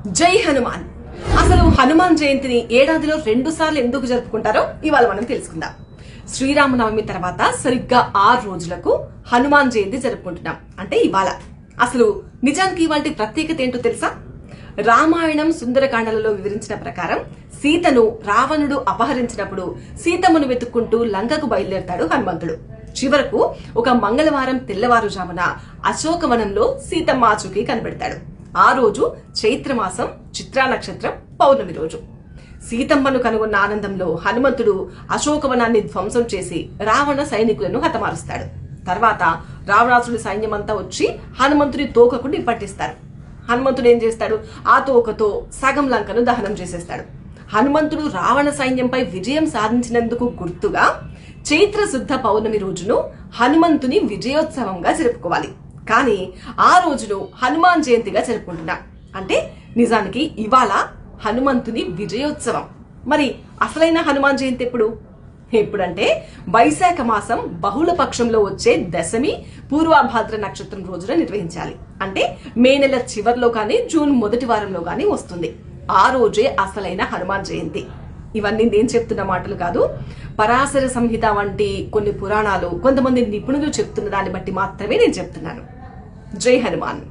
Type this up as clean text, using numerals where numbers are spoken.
జై హనుమాన్. అసలు హనుమాన్ జయంతిని ఏడాదిలో 2 సార్లు ఎందుకు జరుపుకుంటారో ఇవాళ మనం తెలుసుకుందాం. శ్రీరామనవమి తర్వాత సరిగ్గా 6 రోజులకు హనుమాన్ జయంతి జరుపుకుంటున్నాం. అంటే ఇవాళ. అసలు నిజానికి ఇవాళ ప్రత్యేకత ఏంటో తెలుసా? రామాయణం సుందరకాండలలో వివరించిన ప్రకారం సీతను రావణుడు అపహరించినప్పుడు సీతమ్మను వెతుక్కుంటూ లంకకు బయలుదేరతాడు హనుమంతుడు. చివరకు ఒక మంగళవారం తెల్లవారుజామున అశోకవనంలో సీతమ్మ ఆచూకీ కనబెడతాడు. ఆ రోజు చైత్రమాసం చిత్రా నక్షత్రం పౌర్ణమి రోజు. సీతమ్మను కనుగొన్న ఆనందంలో హనుమంతుడు అశోకవనాన్ని ధ్వంసం చేసి రావణ సైనికులను హతమారుస్తాడు. తర్వాత రావణాసుడి సైన్యమంతా వచ్చి హనుమంతుడి తోకకు నిప్పట్టిస్తారు. హనుమంతుడు ఏం చేస్తాడు? ఆ తోకతో సగం లంకను దహనం చేసేస్తాడు. హనుమంతుడు రావణ సైన్యంపై విజయం సాధించినందుకు గుర్తుగా చైత్ర శుద్ధ పౌర్ణమి రోజును హనుమంతుని విజయోత్సవంగా జరుపుకోవాలి. కానీ ఆ రోజును హనుమాన్ జయంతిగా జరుపుకుంటున్నాం. అంటే నిజానికి ఇవాళ హనుమంతుని విజయోత్సవం. మరి అసలైన హనుమాన్ జయంతి ఎప్పుడంటే వైశాఖ మాసం బహుళ పక్షంలో వచ్చే దశమి పూర్వభాద్ర నక్షత్రం రోజున నిర్వహించాలి. అంటే మే నెల చివరిలో కానీ జూన్ మొదటి వారంలో కానీ వస్తుంది. ఆ రోజే అసలైన హనుమాన్ జయంతి. ఇవన్నీ నేను చెప్తున్న మాటలు కాదు. పరాశర సంహిత వంటి కొన్ని పురాణాలు, కొంతమంది నిపుణులు చెప్తున్న దాన్ని బట్టి మాత్రమే నేను చెప్తున్నాను. జై హనుమాన్.